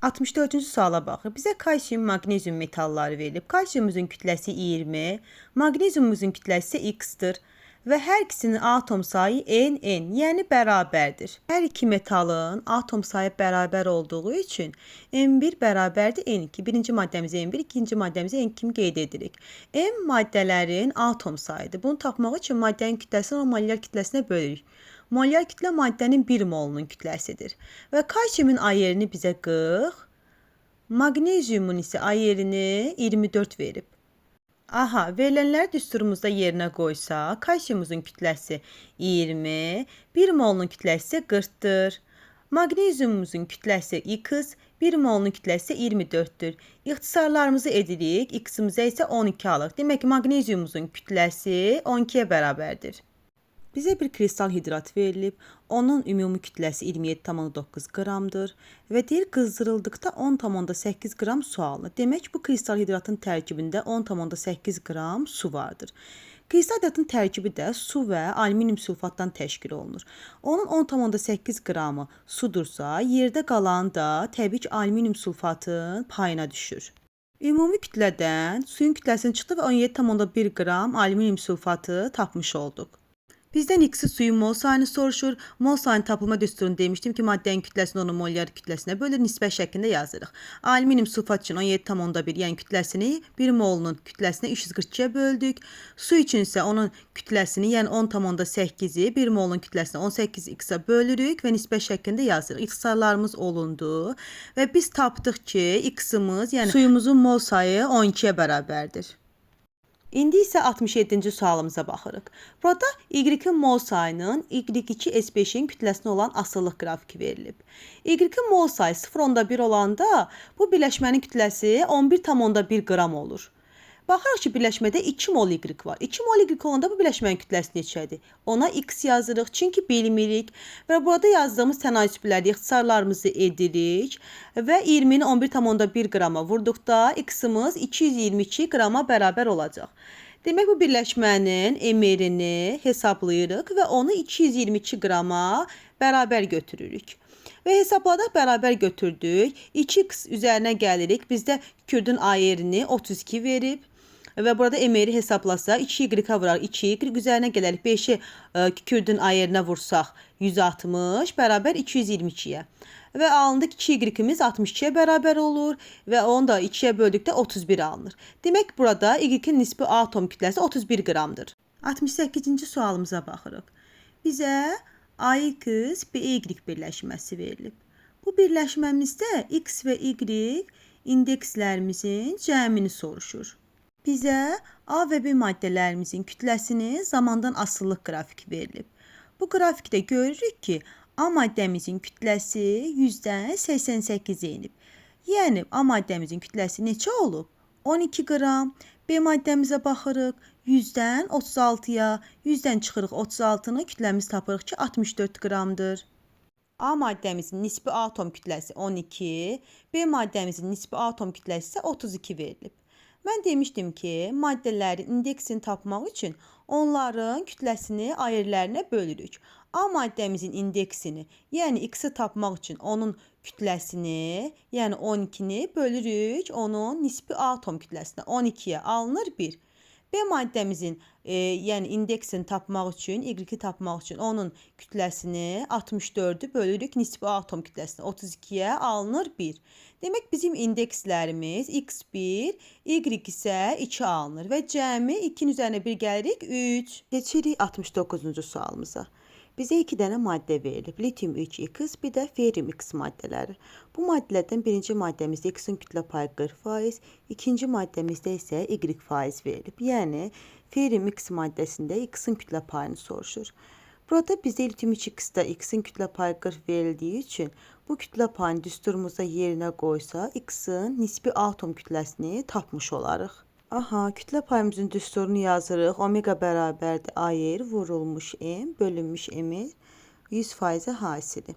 64-cü suala baxır. Bizə kalsium, maqnezium metalları verilib. Kalsiumumuzun kütləsi 20, maqneziumumuzun kütləsi isə x-dır və hər ikisinin atom sayı n, yəni bərabərdir. Hər iki metalın atom sayı bərabər olduğu üçün n1 bərabərdir n2. Birinci maddəmiz n1, ikinci maddəmizi n kimi qeyd edirik. M maddələrin atom sayıdır. Bunu tapmaq üçün maddənin kütləsini o molyar kütləsinə bölürük. Molyar kütlə maddənin 1 molunun kütləsidir. Və kalsiumun ayerini bizə 40, maqneziumun isə ayerini 24 verib. Aha, verilənləri düsturumuzda yerinə qoysaq, kalsiumumuzun kütləsi 20, 1 molunun kütləsi isə 40-dır. Maqneziumumuzun kütləsi x, 1 molunun kütləsi 24-dür. İxtisarlarımızı edirik, x-imizə isə 12 alıq. Demək ki, maqneziumumuzun kütləsi 12-yə bərabərdir. Bizə bir kristal hidrat verilib, onun ümumi kütləsi 27,9 qramdır və deyir qızdırıldıqda 10,8 qram su alınır. Demək bu kristal hidratın tərkibində 10,8 qram su vardır. Kristal hidratın tərkibi də su və alüminium sulfatdan təşkil olunur. Onun 10,8 qramı sudursa, yerdə qalan da təbii ki alüminium sulfatın payına düşür. Ümumi kütlədən suyun kütləsini çıxdı və 17,1 qram alüminium sulfatı tapmış olduq. Bizdən x-i suyun mol sayını soruşur. Mol sayını tapılma düsturunu demişdim ki, maddənin kütləsini onun molyar kütləsinə bölür, nisbət şəklində yazırıq. Alüminium sulfat üçün 17,1, yəni kütləsini 1 molunun kütləsinə 342-yə böldük. Su üçün isə onun kütləsini, yəni 10,8-i 1 molunun kütləsinə 18x-a bölürük və nisbət şəklində yazırıq. İxtisarlarımız olundu və biz tapdıq ki, x-imiz, yəni suyumuzun mol sayı 12-yə bərabərdir. İndi isə 67-ci sualımıza baxırıq. Burada Y-in mol sayının Y2S5-in kütləsinə olan asıllıq qrafiki verilib. Y-in mol sayı 0,1 olanda bu birləşmənin kütləsi 11,1 qram olur. Baxırıq ki, birləşmədə 2 mol Y var. 2 mol Y olanda bu birləşmənin kütləsi neçədir? Ona x yazırıq, çünki bilmirik. Və burada yazdığımız tənasübləri, ixtisarlarımızı edirik və 20-ni 11,1 qrama vurduqda x-imiz 222 qrama bərabər olacaq. Demək, bu birləşmənin emerini hesablayırıq və onu 222 qrama bərabər götürürük. Və hesabladıq, bərabər götürdük. 2x üzərinə gəlirik. Bizdə kürdün ayerini 32 verib. Və burada emeri hesablasaq, 2y-a vuraq, 2y üzərinə gələrik, 5-i kürdün ayerinə vursaq, 160, bərabər 222-yə. Və alındı ki, 2y-imiz 62-yə bərabər olur və onu da 2-yə böldükdə 31 alınır. Demək, burada y-in nisbi atom kütləsi 31 qramdır. 68-ci sualımıza baxırıq. Bizə AX, BY birləşməsi verilib. Bu birləşməmizdə x və y indekslərimizin cəmini soruşur. Bizə A və B maddələrimizin kütləsini zamandan asıllıq qrafiki verilib. Bu qrafikdə görürük ki, A maddəmizin kütləsi 100-88 enib. Yəni, A maddəmizin kütləsi neçə olub? 12 qram. B maddəmizə baxırıq, 100-dən 36-ya, 100-dən çıxırıq 36-nı, kütləmiz tapırıq ki, 64 qramdır. A maddəmizin nisbi atom kütləsi 12, B maddəmizin nisbi atom kütləsi isə 32 verilib. Mən demişdim ki, maddələrin indeksini tapmaq üçün onların kütləsini ayirlərinə bölürük. A maddəmizin indeksini, yəni x-i tapmaq üçün onun kütləsini, yəni 12-ni bölürük onun nisbi atom kütləsinə. 12-yə alınır 1. B maddəmizin yəni indeksini tapmaq üçün, y-i tapmaq üçün onun kütləsini 64-ü bölürük nisbi atom kütləsinə. 32-yə alınır 1. Demək, bizim indekslərimiz x1, y isə 2 alınır və cəmi 2-nin üzərinə 1 gəlirik 3. Keçirik 69-cu sualımıza. Bizə 2 dənə maddə verilib. Litium 3x, bir də ferium x maddələri. Bu maddələrdən birinci maddəmizdə x-in kütlə payı 40%, ikinci maddəmizdə isə y faiz verilib. Yəni, ferium x maddəsində x-in kütlə payını soruşur. Burada bizdə litium 3x-də x-in kütlə payı 40 verildiyi üçün bu kütlə payını düsturumuzda yerinə qoysa, x-in nisbi atom kütləsini tapmış olarıq. Aha, kütlə payımızın düsturunu yazırıq. Omega bərabərdir ayer vurulmuş m bölünmüş m 100% hasili.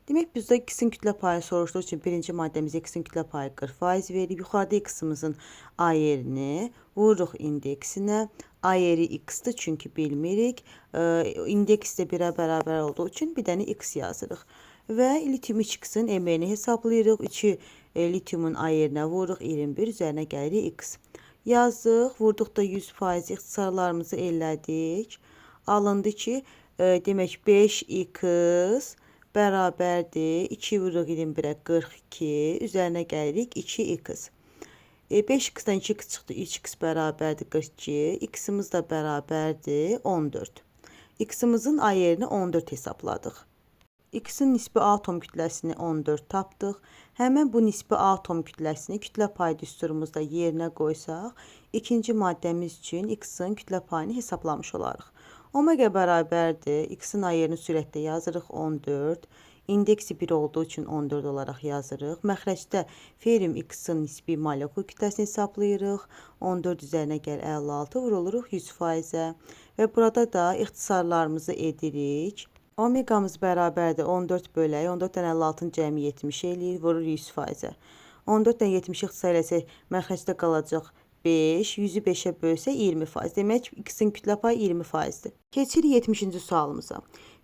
Demək, bizdə x-in kütlə payını soruşduğu üçün birinci maddəmizə x-in kütlə payı 40% verib. Yuxarıda x-imizin ayerini vururuq indeksinə. Ayeri x-dır, çünki bilmirik. İndeks də 1-ə bərabər olduğu üçün bir dənə x yazırıq. Və litium 3x-in emerini hesablayırıq. 2 litiumun A yerinə vururuq 21, üzərinə gəlirik x. Yazdıq, vurduqda 100% ixtisarlarımızı elədik. Alındı ki, demək 5x bərabərdir 2 vururuq 21-ə 42, üzərinə gəlirik 2x. 5x-dən 2x çıxdı, 3x bərabərdir 42, x-imiz də bərabərdir 14. X-imizin A yerinə 14 hesabladıq. X-in nisbi A atom kütləsini 14 tapdıq. Həmən bu nisbi A atom kütləsini kütlə payı düsturumuzda yerinə qoysaq, ikinci maddəmiz üçün X-in kütlə payını hesablamış olarıq. Omega bərabərdir, X-in A yerini sürətdə yazırıq 14. İndeksi 1 olduğu üçün 14 olaraq yazırıq. Məxrəcdə ferium X-in nisbi molekul kütləsini hesablayırıq. 14 üzərinə gəl 56 vuruluruq 100%-ə. Və burada da ixtisarlarımızı edirik. Omegamız bərabərdir 14 bölək. 14-dən 56-ın cəmi 70 eləyir, vurur 100%-ə. 14-dən 70-i ixtisar eləsək, məxrəcdə qalacaq 5, 100-ü 5-ə bölsək 20%. Demək, X-in kütlə payı 20%-dir. Keçirik 70-ci sualımıza.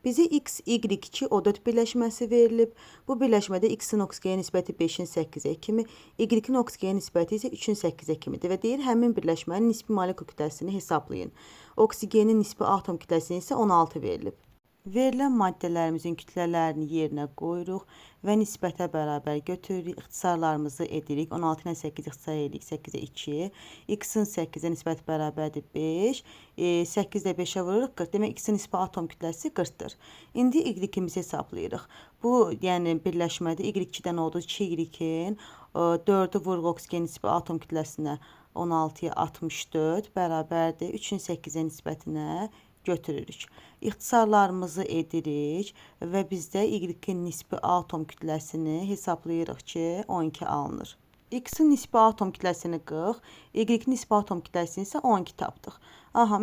Bizə X, Y2, O4 birləşməsi verilib. Bu birləşmədə X-in oksigen nisbəti 5-in 8-ə kimi, Y-in oksigen nisbəti isə 3-ün 8-ə kimidir və deyir, həmin birləşmənin nisbi molekul kütləsini hesablayın. Oksigenin nisbi atom kütləsini isə 16 verilib. Verilən maddələrimizin kütlələrini yerinə qoyuruq və nisbətə bərabər götürürük. İxtisarlarımızı edirik. 16 ilə 8 ixtisar edirik. 8-ə 2. X-in 8-ə nisbəti bərabərdir 5. 8-də 5-ə vururuq 40. Demək, X-in nisbi atom kütləsi 40-dır. İndi Y-imizi hesablayırıq. Bu, yəni birləşmədə Y2-dən olduğu 2Y-in 4-ü vururuq oksigen nisbi atom kütləsinə 16-ya 64 bərabərdir 3-ün 8-ə nisbətinə götürürük. İxtisarlarımızı edirik və bizdə Y-in nisbi atom kütləsini hesablayırıq ki, 12 alınır. X-in nisbi atom kütləsini 40, Y-in nisbi atom kütləsini isə 12 tapdıq.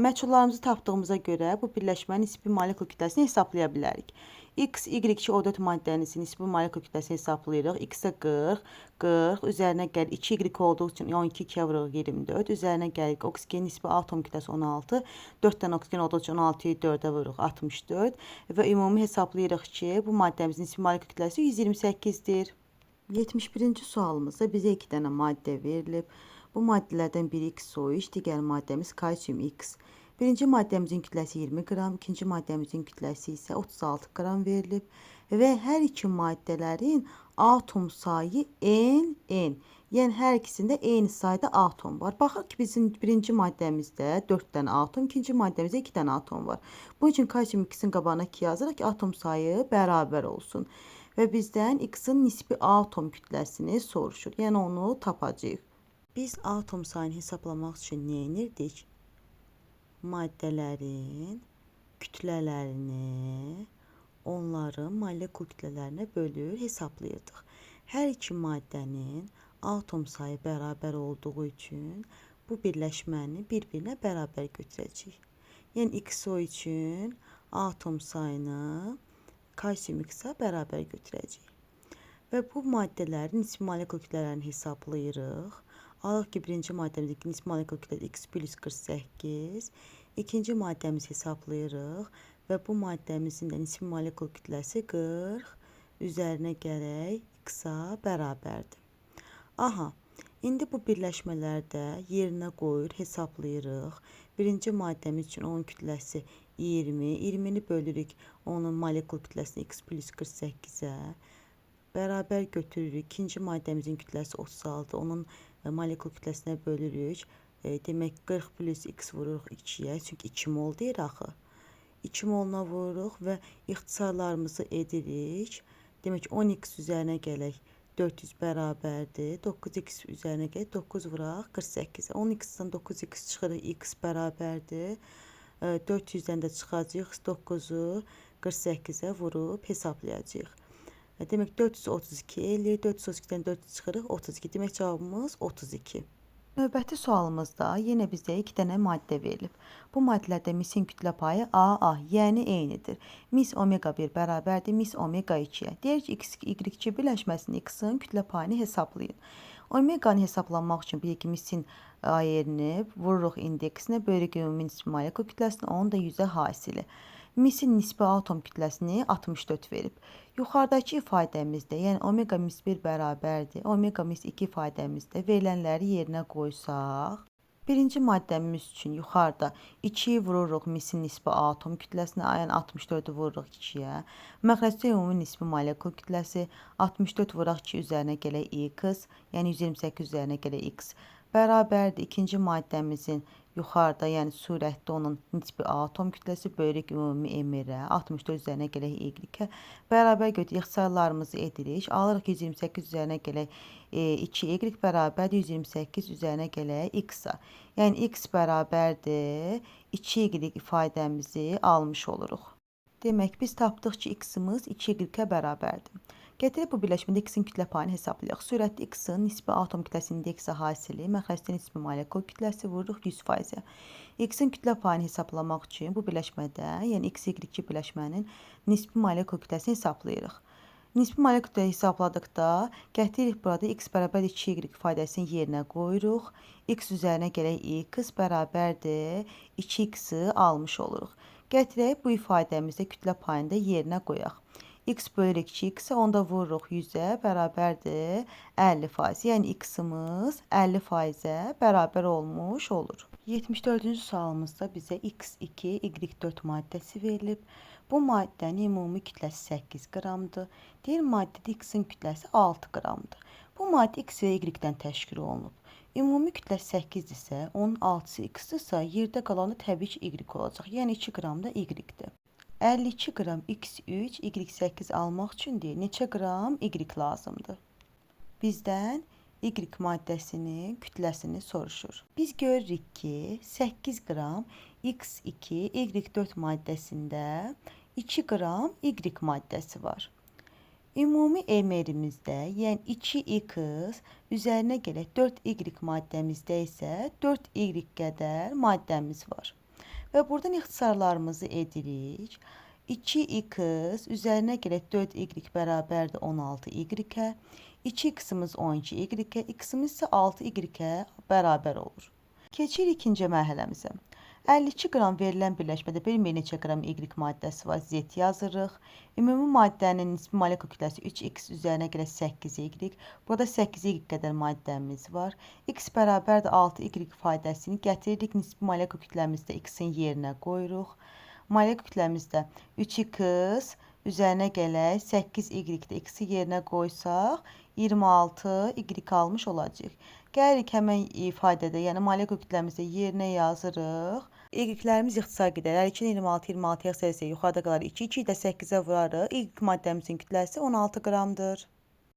Məchullarımızı tapdığımıza görə bu birləşmənin nisbi molekul kütləsini hesablaya bilərik. X, Y2, O4 maddəmizin nisbi molekul kütləsini hesablayırıq. X-ə 40, 40, üzərinə gəlir 2Y olduğu üçün 12 2-yə vururuq 24, üzərinə gəlir oksigen nisbi atom kütləsi 16, 4 dənə oksigen olduğu üçün 16-yı 4-ə vururuq 64 və ümumi hesablayırıq ki, bu maddəmizin nisbi molekul kütləsi 128-dir. 71-ci sualımızda bizə 2 dənə maddə verilib. Bu maddələrdən biri XOH, digər maddəmiz kalsium X. Birinci maddəmizin kütləsi 20 qram, ikinci maddəmizin kütləsi isə 36 qram verilib və hər iki maddələrin atom sayı N. Yəni, hər ikisində eyni sayda atom var. Baxaq ki, bizim birinci maddəmizdə 4 dənə atom, ikinci maddəmizdə 2 dənə atom var. Bunun üçün kalsium X-in qabağına 2 yazırıq ki, atom sayı bərabər olsun. Və bizdən X-in nisbi atom kütləsini soruşur. Yəni, onu tapacağıq. Biz atom sayını hesablamaq üçün nə edirdik? Maddələrin kütlələrini onların molekul kütlələrinə bölür, hesablayırdıq. Hər iki maddənin atom sayı bərabər olduğu üçün bu birləşməni bir-birinə bərabər götürəcəyik. Yəni, XO üçün atom sayını kalsium X-a bərabər götürəcəyik. Və bu maddələrin nisbi molekul kütlələrini hesablayırıq. Alıq ki, birinci maddəmizdəki nisbi molekul kütləsi X plus 48, ikinci maddəmizi hesablayırıq və bu maddəmizin də nisbi molekul kütləsi 40, üzərinə gələk X-a bərabərdir. İndi bu birləşmələrdə yerinə qoyur, hesablayırıq. Birinci maddəmiz üçün onun kütləsi 20, 20-ni bölürük onun molekul kütləsini X plus 48-ə, bərabər götürürük. İkinci maddəmizin kütləsi 36, onun molekul kütləsinə bölürük. Demək, 40 plus X vururuq 2-yə, çünki 2 mol deyir axı. 2 moluna vururuq və ixtisarlarımızı edirik. Demək, 10x üzərinə gələk 400 bərabərdir. 9x üzərinə gələk 9 vuraq 48. 10x-dən 9x çıxırıq, x bərabərdir. 400-dən də çıxacaq 9-u 48-ə vurub hesablayacaq. Demək, 432 eləyir. 432-dən 400 çıxırıq 32. Demək, cavabımız 32. Növbəti sualımızda yenə bizə 2 dənə maddə verilib. Bu maddələrdə misin kütlə payı AA, yəni eynidir. Mis omega 1 bərabərdir mis omega 2-yə. Deyək ki, Y2 birləşməsinin X-in kütlə payını hesablayın. Omeganı hesablanmaq üçün bir ki, misin yerini vururuq indeksinə, bölürük ümumi nisbi molekul kütləsini, onun da 100-ə hasili. Misin nisbi atom kütləsini 64 verib. Yuxarıdakı ifadəmizdə, yəni omega mis 1 bərabərdir, omega mis 2 ifadəmizdə verilənləri yerinə qoysaq, birinci maddəmiz üçün yuxarıda 2-yi vururuq misin nisbi atom kütləsinə, yəni 64-ü vururuq 2-yə. Məxrəcdə ümumi nisbi molekul kütləsi 64 vuraq 2 üzərinə gələk x, yəni 128 üzərinə gələk x bərabərdir. İkinci maddəmizin yuxarıda, yəni surətdə onun nisbi atom kütləsi bölürük ümumi emirə, 64 üzərinə gələk y-ə, bərabər götürək, ixtisarlarımızı edirik. Alırıq 128 üzərinə gələk 2y bərabər 128 üzərinə gələk x-a. Yəni x bərabərdir 2y ifadəmizi almış oluruq. Demək, biz tapdıq ki, x-imiz 2y-ə bərabərdir. Gətirib bu birləşmədə x-in kütlə payını hesablayaq. Sürətli x-in nisbi atom kütləsi indeksi hasili, məxrəcdə nisbi molekul kütləsi vururuq 100%. X-in kütlə payını hesablamaq üçün bu birləşmədə, yəni x-y birləşmənin nisbi molekul kütləsini hesablayırıq. Nisbi molekul kütləsi hesabladıqda, gətiririk burada x bərabər 2y ifadəsini yerinə qoyuruq. X üzərinə gələk x bərabərdir 2x-i almış oluruq. Gətirək bu ifadəmizdə kütlə payını da yerinə qoyaq. X bölürük 2x-ə, onda vururuq 100-ə bərabərdir 50%. Yəni x-imiz 50%-ə bərabər olmuş olur. 74-cü sualımızda bizə x2, y4 maddəsi verilib. Bu maddənin ümumi kütləsi 8 qramdır. Deyir maddədə x-in kütləsi 6 qramdır. Bu maddə x və y-dən təşkil olunub. Ümumi kütləsi 8-dirsə, onun 6-sı x-dırsa, yerdə qalanı təbii ki, y olacaq. Yəni 2 qram da y-dir. 52 qram x3, y8 almaq üçün deyil, neçə qram y lazımdır? Bizdən y maddəsinin kütləsini soruşur. Biz görürük ki, 8 qram x2, y4 maddəsində 2 qram y maddəsi var. Ümumi emerimizdə, yəni 2x üzərinə gələk 4y maddəmizdə isə 4y qədər maddəmiz var. Və buradan ixtisarlarımızı edirik. 2x üzərinə gələk 4y bərabərdir 16y-ə. 2x-imiz 12y-ə, x-imiz isə 6y-ə bərabər olur. Keçirik ikinci mərhələmizə. 52 qram verilən birləşmədə bilmir neçə qram y maddəsi var, z yazırıq. Ümumi maddənin nisbi molekul kütləsi 3x üzərinə gələk 8y. Burada 8y qədər maddəmiz var. X bərabərdir 6y ifadəsini gətiririk nisbi molekul kütləmizdə x-in yerinə qoyuruq. Molekul kütləmizdə 3x üzərinə gələk 8y-də x-i yerinə qoysaq 26y almış olacaq. Gəlirik həmən ifadədə, yəni molekul kütləmizdə yerinə yazırıq. Y-lərimiz ixtisar gedər. 2-dən 26 yazsaq yuxarıda qalar 2, 2-yi də 8-ə vurarıq. Y maddəmizin kütləsi 16 qramdır.